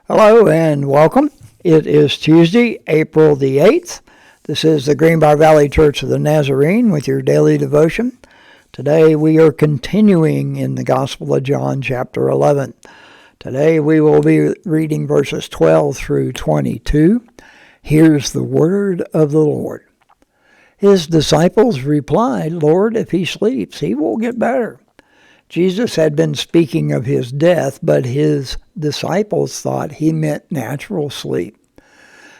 Hello and welcome. It is Tuesday, April the 8th. This is the Greenbrier Valley Church of the Nazarene with your daily devotion. Today we are continuing in the Gospel of John, chapter 11. Today we will be reading verses 12 through 22. Here's the word of the Lord. His disciples replied, "Lord, if he sleeps, he will get better." Jesus had been speaking of his death, but his disciples thought he meant natural sleep.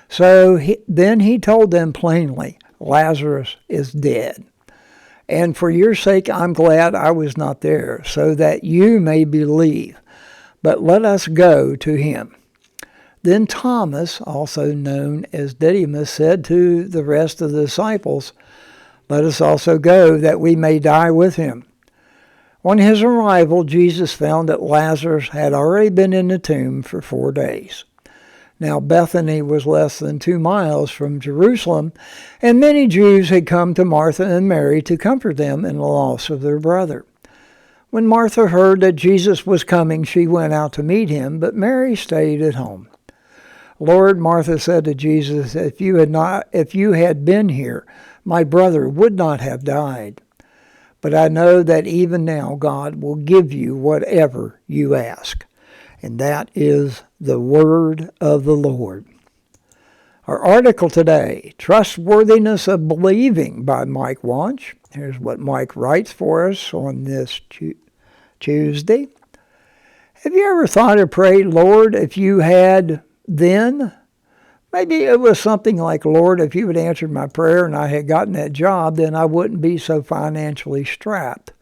So then he told them plainly, "Lazarus is dead. And for your sake I'm glad I was not there, so that you may believe. But let us go to him." Then Thomas, also known as Didymus, said to the rest of the disciples, "Let us also go, that we may die with him." On his arrival, Jesus found that Lazarus had already been in the tomb for 4 days. Now Bethany was less than 2 miles from Jerusalem, and many Jews had come to Martha and Mary to comfort them in the loss of their brother. When Martha heard that Jesus was coming, she went out to meet him, but Mary stayed at home. "Lord," Martha said to Jesus, if you had been here, my brother would not have died. But I know that even now God will give you whatever you ask." And that is the word of the Lord. Our article today, Trustworthiness of Believing by Mike Wanch. Here's what Mike writes for us on this Tuesday. Have you ever thought or prayed, "Lord, if you had then"? Maybe it was something like, "Lord, if you had answered my prayer and I had gotten that job, then I wouldn't be so financially strapped."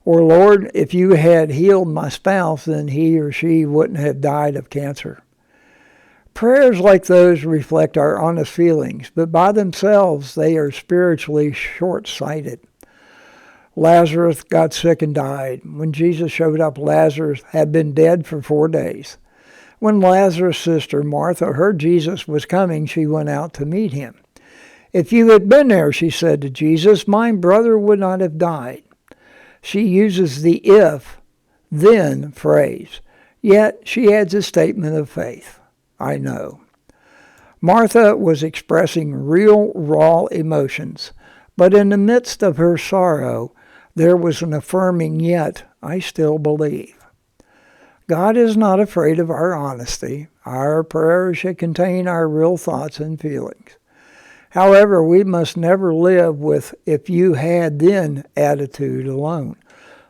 Or, "Lord, if you had healed my spouse, then he or she wouldn't have died of cancer." Prayers like those reflect our honest feelings, but by themselves they are spiritually short-sighted. Lazarus got sick and died. When Jesus showed up, Lazarus had been dead for 4 days. When Lazarus' sister Martha heard Jesus was coming, she went out to meet him. "If you had been there," she said to Jesus, "my brother would not have died." She uses the if-then phrase, yet she adds a statement of faith. I know. Martha was expressing real, raw emotions, but in the midst of her sorrow, there was an affirming, "Yet I still believe." God is not afraid of our honesty. Our prayers should contain our real thoughts and feelings. However, we must never live with "if you had then" attitude alone.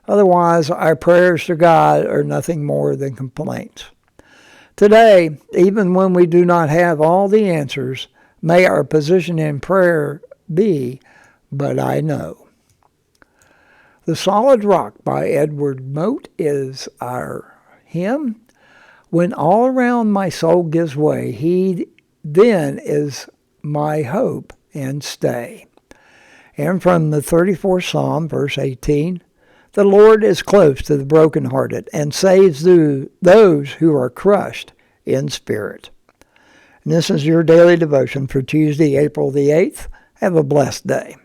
Otherwise, our prayers to God are nothing more than complaints. Today, even when we do not have all the answers, may our position in prayer be, "But I know." The Solid Rock by Edward Mote is our hymn. When all around my soul gives way, he then is my hope and stay. And from the 34th Psalm, verse 18, "The Lord is close to the brokenhearted and saves those who are crushed in spirit." And this is your daily devotion for Tuesday, April the 8th. Have a blessed day.